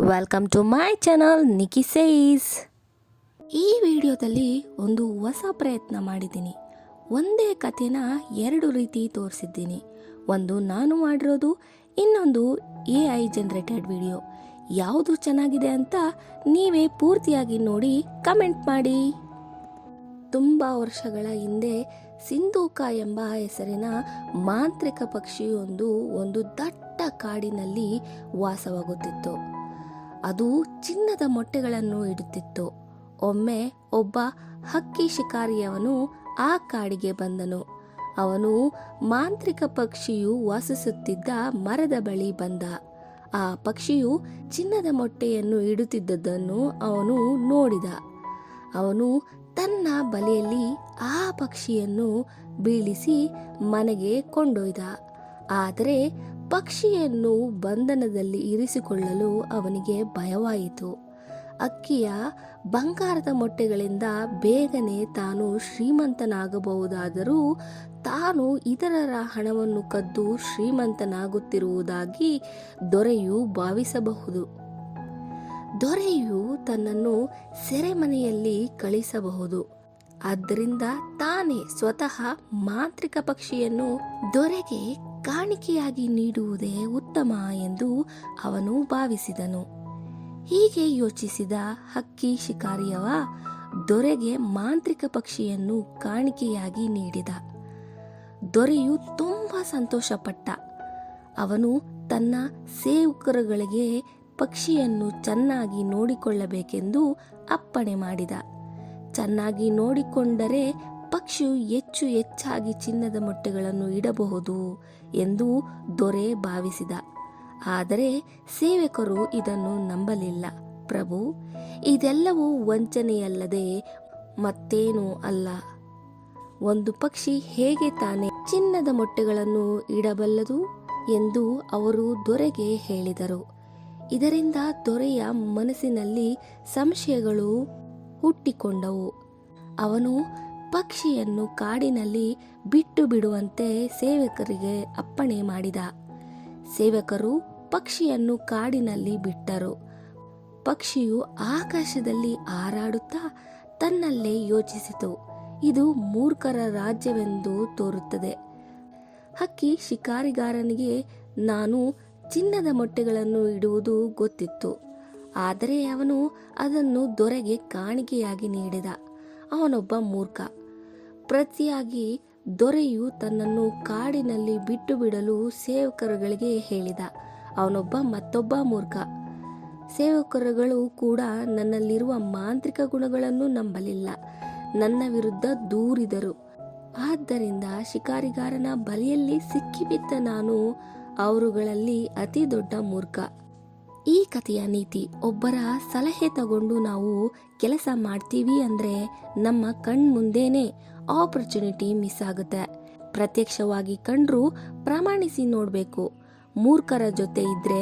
Welcome to my channel Niki says. ಈ ವಿಡಿಯೋದಲ್ಲಿ ಒಂದು ಹೊಸ ಪ್ರಯತ್ನ ಮಾಡಿದ್ದೀನಿ. ಒಂದೇ ಕಥೆನ ಎರಡು ರೀತಿ ತೋರಿಸಿದ್ದೀನಿ. ಒಂದು ನಾನು ಮಾಡಿರೋದು, ಇನ್ನೊಂದು AI ಜನರೇಟೆಡ್ ವಿಡಿಯೋ. ಯಾವುದು ಚೆನ್ನಾಗಿದೆ ಅಂತ ನೀವೇ ಪೂರ್ತಿಯಾಗಿ ನೋಡಿ ಕಮೆಂಟ್ ಮಾಡಿ. ತುಂಬ ವರ್ಷಗಳ ಹಿಂದೆ ಸಿಂಧೂಕ ಎಂಬ ಹೆಸರಿನ ಮಾಂತ್ರಿಕ ಪಕ್ಷಿಯೊಂದು ಒಂದು ದಟ್ಟ ಕಾಡಿನಲ್ಲಿ ವಾಸವಾಗುತ್ತಿತ್ತು. ಅದು ಚಿನ್ನದ ಮೊಟ್ಟೆಗಳನ್ನು ಇಡುತ್ತಿತ್ತು. ಒಮ್ಮೆ ಒಬ್ಬ ಹಕ್ಕಿ ಶಿಕಾರಿಯವನು ಆ ಕಾಡಿಗೆ ಬಂದನು. ಅವನು ಮಾಂತ್ರಿಕ ಪಕ್ಷಿಯು ವಾಸಿಸುತ್ತಿದ್ದ ಮರದ ಬಳಿ ಬಂದ. ಆ ಪಕ್ಷಿಯು ಚಿನ್ನದ ಮೊಟ್ಟೆಯನ್ನು ಇಡುತ್ತಿದ್ದದ್ದನ್ನು ಅವನು ನೋಡಿದ. ಅವನು ತನ್ನ ಬಲೆಯಲ್ಲಿ ಆ ಪಕ್ಷಿಯನ್ನು ಬೀಳಿಸಿ ಮನೆಗೆ ಕೊಂಡೊಯ್ದ. ಆದರೆ ಪಕ್ಷಿಯನ್ನು ಬಂಧನದಲ್ಲಿ ಇರಿಸಿಕೊಳ್ಳಲು ಅವನಿಗೆ ಭಯವಾಯಿತು. ಅಕ್ಕಿಯ ಬಂಗಾರದ ಮೊಟ್ಟೆಗಳಿಂದ ಬೇಗನೆ ತಾನು ಶ್ರೀಮಂತನಾಗಬಹುದಾದರೂ ತಾನು ಇತರರ ಹಣವನ್ನು ಕದ್ದು ಶ್ರೀಮಂತನಾಗುತ್ತಿರುವುದಾಗಿ ದೊರೆಯು ಭಾವಿಸಬಹುದು. ದೊರೆಯು ತನ್ನನ್ನು ಸೆರೆಮನೆಯಲ್ಲಿ ಕಳಿಸಬಹುದು. ಆದ್ದರಿಂದ ತಾನೇ ಸ್ವತಃ ಮಾಂತ್ರಿಕ ಪಕ್ಷಿಯನ್ನು ದೊರೆಗೆ ಕಾಣಿಕೆಯಾಗಿ ನೀಡುವುದೇ ಉತ್ತಮ ಎಂದು ಅವನು ಭಾವಿಸಿದನು. ಹೀಗೆ ಯೋಚಿಸಿದ ಹಕ್ಕಿ ಶಿಕಾರಿಯವ ದೊರೆಗೆ ಮಾಂತ್ರಿಕ ಪಕ್ಷಿಯನ್ನು ಕಾಣಿಕೆಯಾಗಿ ನೀಡಿದ. ದೊರೆಯು ತುಂಬ ಸಂತೋಷಪಟ್ಟ. ಅವನು ತನ್ನ ಸೇವಕರುಗಳಿಗೆ ಪಕ್ಷಿಯನ್ನು ಚೆನ್ನಾಗಿ ನೋಡಿಕೊಳ್ಳಬೇಕೆಂದು ಅಪ್ಪಣೆ ಮಾಡಿದ. ಚೆನ್ನಾಗಿ ನೋಡಿಕೊಂಡರೆ ಪಕ್ಷಿಯು ಹೆಚ್ಚಾಗಿ ಚಿನ್ನದ ಮೊಟ್ಟೆಗಳನ್ನು ಇಡಬಹುದು ಎಂದು ದೊರೆ ಭಾವಿಸಿದ. ಆದರೆ ಸೇವಕರು ಇದನ್ನು ನಂಬಲಿಲ್ಲ. ಪ್ರಭು, ಇದೆಲ್ಲವೂ ವಂಚನೆಯಲ್ಲದೆ ಮತ್ತೇನೂ ಅಲ್ಲ. ಒಂದು ಪಕ್ಷಿ ಹೇಗೆ ತಾನೇ ಚಿನ್ನದ ಮೊಟ್ಟೆಗಳನ್ನು ಇಡಬಲ್ಲದು ಎಂದು ಅವರು ದೊರೆಗೆ ಹೇಳಿದರು. ಇದರಿಂದ ದೊರೆಯ ಮನಸ್ಸಿನಲ್ಲಿ ಸಂಶಯಗಳು ಹುಟ್ಟಿಕೊಂಡವು. ಅವನು ಪಕ್ಷಿಯನ್ನು ಕಾಡಿನಲ್ಲಿ ಬಿಟ್ಟು ಬಿಡುವಂತೆ ಸೇವಕರಿಗೆ ಅಪ್ಪಣೆ ಮಾಡಿದ. ಸೇವಕರು ಪಕ್ಷಿಯನ್ನು ಕಾಡಿನಲ್ಲಿ ಬಿಟ್ಟರು. ಪಕ್ಷಿಯು ಆಕಾಶದಲ್ಲಿ ಹಾರಾಡುತ್ತಾ ತನ್ನಲ್ಲೇ ಯೋಚಿಸಿತು, ಇದು ಮೂರ್ಖರ ರಾಜ್ಯವೆಂದು ತೋರುತ್ತದೆ. ಹಕ್ಕಿ ಶಿಕಾರಿಗಾರನಿಗೆ ನಾನು ಚಿನ್ನದ ಮೊಟ್ಟೆಗಳನ್ನು ಇಡುವುದು ಗೊತ್ತಿತ್ತು. ಆದರೆ ಅವನು ಅದನ್ನು ದೊರೆಗೆ ಕಾಣಿಕೆಯಾಗಿ ನೀಡಿದ. ಅವನೊಬ್ಬ ಮೂರ್ಖ. ಪ್ರತಿಯಾಗಿ ದೊರೆಯು ತನ್ನನ್ನು ಕಾಡಿನಲ್ಲಿ ಬಿಟ್ಟು ಬಿಡಲು ಸೇವಕರುಗಳಿಗೆ ಹೇಳಿದ. ಅವನೊಬ್ಬ ಮತ್ತೊಬ್ಬ ಮೂರ್ಖ. ಸೇವಕರುಗಳು ಕೂಡ ನನ್ನಲ್ಲಿರುವ ಮಾಂತ್ರಿಕ ಗುಣಗಳನ್ನು ನಂಬಲಿಲ್ಲ. ನನ್ನ ವಿರುದ್ಧ ದೂರಿದರು. ಆದ್ದರಿಂದ ಶಿಕಾರಿಗಾರನ ಬಲೆಯಲ್ಲಿ ಸಿಕ್ಕಿಬಿದ್ದ ನಾನು ಅವರುಗಳಲ್ಲಿ ಅತಿ ದೊಡ್ಡ ಮೂರ್ಖ. ಈ ಕಥೆಯ ನೀತಿ: ಒಬ್ಬರ ಸಲಹೆ ತಗೊಂಡು ನಾವು ಕೆಲಸ ಮಾಡ್ತೀವಿ ಅಂದ್ರೆ ನಮ್ಮ ಕಣ್ಮುಂದೇನೆ ಆಪರ್ಚುನಿಟಿ ಮಿಸ್ ಆಗುತ್ತೆ. ಪ್ರತ್ಯಕ್ಷವಾಗಿ ಕಂಡ್ರೂ ಪ್ರಮಾಣಿಸಿ ನೋಡ್ಬೇಕು. ಮೂರ್ಖರ ಜೊತೆ ಇದ್ರೆ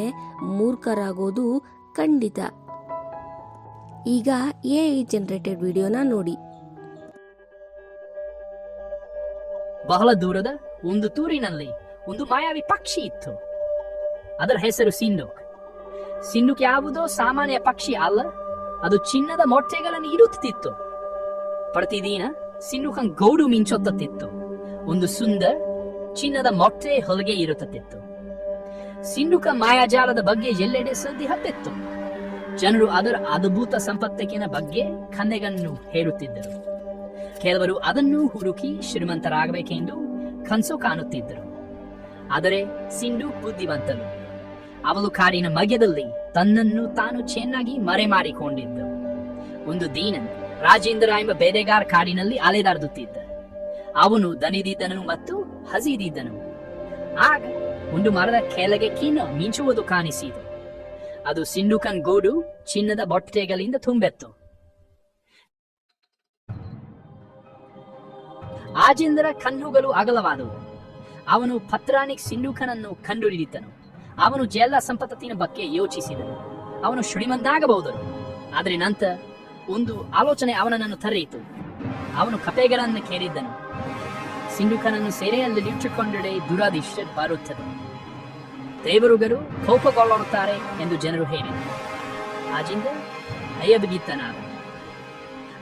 ಮೂರ್ಖರಾಗೋದು ಖಂಡಿತ. ಈಗ AI ಜನರೇಟೆಡ್ ವಿಡಿಯೋನ ನೋಡಿ. ಬಹಳ ದೂರದ ಒಂದು ತೂರಿನಲ್ಲಿ ಒಂದು ಮಾಯಾವಿ ಪಕ್ಷಿ ಇತ್ತು. ಅದರ ಹೆಸರು ಸಿಂಧೂಕ್. ಸಿಂಧೂಕ್ ಯಾವುದೋ ಸಾಮಾನ್ಯ ಪಕ್ಷಿ ಅಲ್ಲ, ಅದು ಚಿನ್ನದ ಮೊಟ್ಟೆಗಳನ್ನು ಇಡುತ್ತಿತ್ತು. ಪ್ರತಿದಿನ ಸಿಂಧೂಕನ್ ಗೌಡು ಮಿಂಚುತ್ತಿತ್ತು. ಒಂದು ಸುಂದರ ಚಿನ್ನದ ಮೊಟ್ಟೆ ಹೊಲಿಗೆ ಇರುತ್ತಿತ್ತು. ಸಿಂಧೂಕ ಮಾಯಾಜಾಲದ ಬಗ್ಗೆ ಎಲ್ಲೆಡೆ ಸುದ್ದಿ ಹಬ್ಬಿತ್ತು. ಜನರು ಅದರ ಅದ್ಭುತ ಸಂಪತ್ತಿನ ಬಗ್ಗೆ ಕನ್ನೆಗಳನ್ನು ಹೇಳುತ್ತಿದ್ದರು. ಕೆಲವರು ಅದನ್ನು ಹುಡುಕಿ ಶ್ರೀಮಂತರಾಗಬೇಕೆಂದು ಕನಸು ಕಾಣುತ್ತಿದ್ದರು. ಆದರೆ ಸಿಂಧೂಕ್ ಬುದ್ಧಿವಂತಳು. ಅವಳು ಕಾಡಿನ ಮಧ್ಯದಲ್ಲಿ ತನ್ನನ್ನು ತಾನು ಚೆನ್ನಾಗಿ ಮರೆಮಾಡಿಕೊಂಡಿದ್ದ. ಒಂದು ದಿನ ರಾಜೇಂದ್ರ ಎಂಬ ಬೇಟೆಗಾರ ಕಾಡಿನಲ್ಲಿ ಅಲೆದಾಡುತ್ತಿದ್ದ. ಅವನು ದಣಿದಿದ್ದನು ಮತ್ತು ಹಸಿದಿದ್ದನು. ಆಗ ಒಂದು ಮರದ ಕೆಳಗೆ ಕಿನ್ನ ಮಿಂಚುವುದು ಕಾಣಿಸಿತು. ಅದು ಸಿಂಧೂಕನ್ ಗೂಡು ಚಿನ್ನದ ಮೊಟ್ಟೆಗಳಿಂದ ತುಂಬಿತ್ತು. ರಾಜೇಂದ್ರ ಕಣ್ಣುಗಳು ಅಗಲವಾದವು. ಅವನು ಪತ್ರಾನಿಕ್ ಸಿಂಧೂಕನನ್ನು ಕಂಡುಹಿಡಿದನು. ಅವನು ಎಲ್ಲ ಸಂಪತ್ತಿನ ಬಗ್ಗೆ ಯೋಚಿಸಿದನು. ಅವನು ಶ್ರೀಮಂತಾಗಬಹುದು. ಆದರೆ ನಂತರ ಒಂದು ಆಲೋಚನೆ ಅವನನ್ನು ತರೆಯಿತು. ಅವನು ಕಪೆಗಳನ್ನು ಕೇಳಿದ್ದನು. ಸಿಂಧೂಕನನ್ನು ಸೆರೆಯಲ್ಲಿ ಇಟ್ಟುಕೊಂಡರೆ ದುರಾದೃಷ್ಟ ಬರುತ್ತದೆ. ದೇವರುಗಳು ಕೋಪಗೊಳ್ಳುತ್ತಾರೆ ಎಂದು ಜನರು ಹೇಳಿದರು. ಆಜಿಂದ ಭಯಭೀತನಾದ.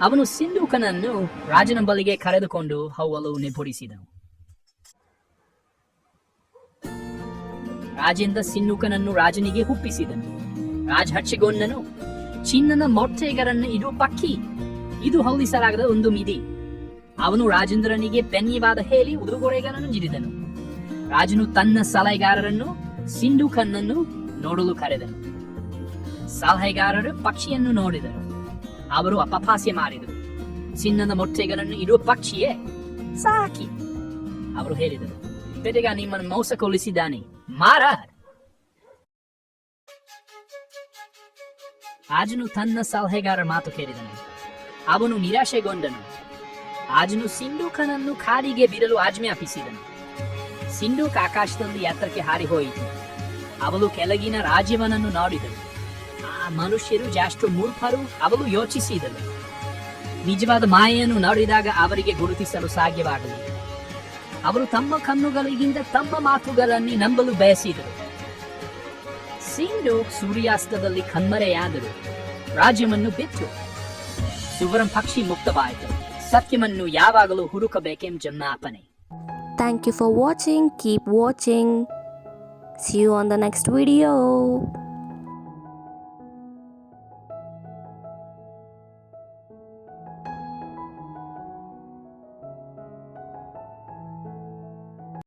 ಅವನು ಸಿಂಧೂಕನನ್ನು ರಾಜನ ಬಳಿಗೆ ಕರೆದುಕೊಂಡು ಹೋಗಲು ನಿರ್ಧರಿಸಿದನು. ರಾಜೇಂದ್ರ ಸಿಂಧೂಕನನ್ನು ರಾಜನಿಗೆ ಒಪ್ಪಿಸಿದನು. ರಾಜ ಹರ್ಷಗೊಂಡನು. ಚಿನ್ನದ ಮೊಟ್ಟೆಗಳನ್ನು ಇಡುವ ಪಕ್ಕಿ, ಇದು ಹೋಲಿಸಲಾಗದ ಒಂದು ಮಿತಿ. ಅವನು ರಾಜೇಂದ್ರನಿಗೆ ಧನ್ಯವಾದ ಹೇಳಿ ಉಡುಗೊರೆಗಳನ್ನು ನೀಡಿದನು. ರಾಜನು ತನ್ನ ಸಲಹೆಗಾರರನ್ನು ಸಿಂಧೂಕನನ್ನು ನೋಡಲು ಕರೆದನು. ಸಲಹೆಗಾರರು ಪಕ್ಷಿಯನ್ನು ನೋಡಿದರು. ಅವರು ಅಪಹಾಸ್ಯ ಮಾಡಿದರು. ಚಿನ್ನದ ಮೊಟ್ಟೆಗಳನ್ನು ಇಡುವ ಪಕ್ಷಿಯೇ ಸಾಕಿ, ಅವರು ಹೇಳಿದರು. ಬೆಟಗ ನಿಮ್ಮನ್ನು ಮೋಸಗೊಳಿಸಿದ್ದಾನೆ, ಮಾರ. ರಾಜನು ತನ್ನ ಸಲಹೆಗಾರರ ಮಾತು ಕೇಳಿದನು. ಅವನು ನಿರಾಶೆಗೊಂಡನು. ರಾಜನು ಸಿಂಧೂಕನನ್ನು ಕಾಡಿಗೆ ಬಿಡಲು ಆಜ್ಞಾಪಿಸಿದನು. ಸಿಂಧೂಕ ಆಕಾಶದಲ್ಲಿ ಎತ್ತರಕ್ಕೆ ಹಾರಿ ಹೋಯಿತು. ಅವಳು ಕೆಳಗಿನ ರಾಜ್ಯವನನ್ನು ನೋಡಿದಳು. ಆ ಮನುಷ್ಯರು ಜಾಸ್ತಿ ಮೂರ್ಖರು, ಅವಳು ಯೋಚಿಸಿದಳು. ನಿಜವಾದ ಮಾಯೆಯನ್ನು ನೋಡಿದಾಗ ಅವರಿಗೆ ಗುರುತಿಸಲು ಸಾಧ್ಯವಾಗಲಿಲ್ಲ. ಅವರು ತಮ್ಮ ಕಣ್ಣುಗಳಿಗಿಂತ ತಮ್ಮ ಮಾತುಗಳನ್ನು ನಂಬಲು ಬಯಸಿದರು. ಸಿಂಧೂಕ್ ಸೂರ್ಯಾಸ್ತದಲ್ಲಿ ಕಣ್ಮರೆಯಾದರು. ರಾಜ್ಯವನ್ನು ಬಿಟ್ಟು ಸುವರ್ಣ ಪಕ್ಷಿ ಮುಕ್ತವಾಯಿತು. ಸತ್ಯವನ್ನು ಯಾವಾಗಲೂ ಹುಡುಕಬೇಕೆಂಬ ಜನ್ಮಾಪನೆ. Thank you for watching. Keep watching. See you on the next video.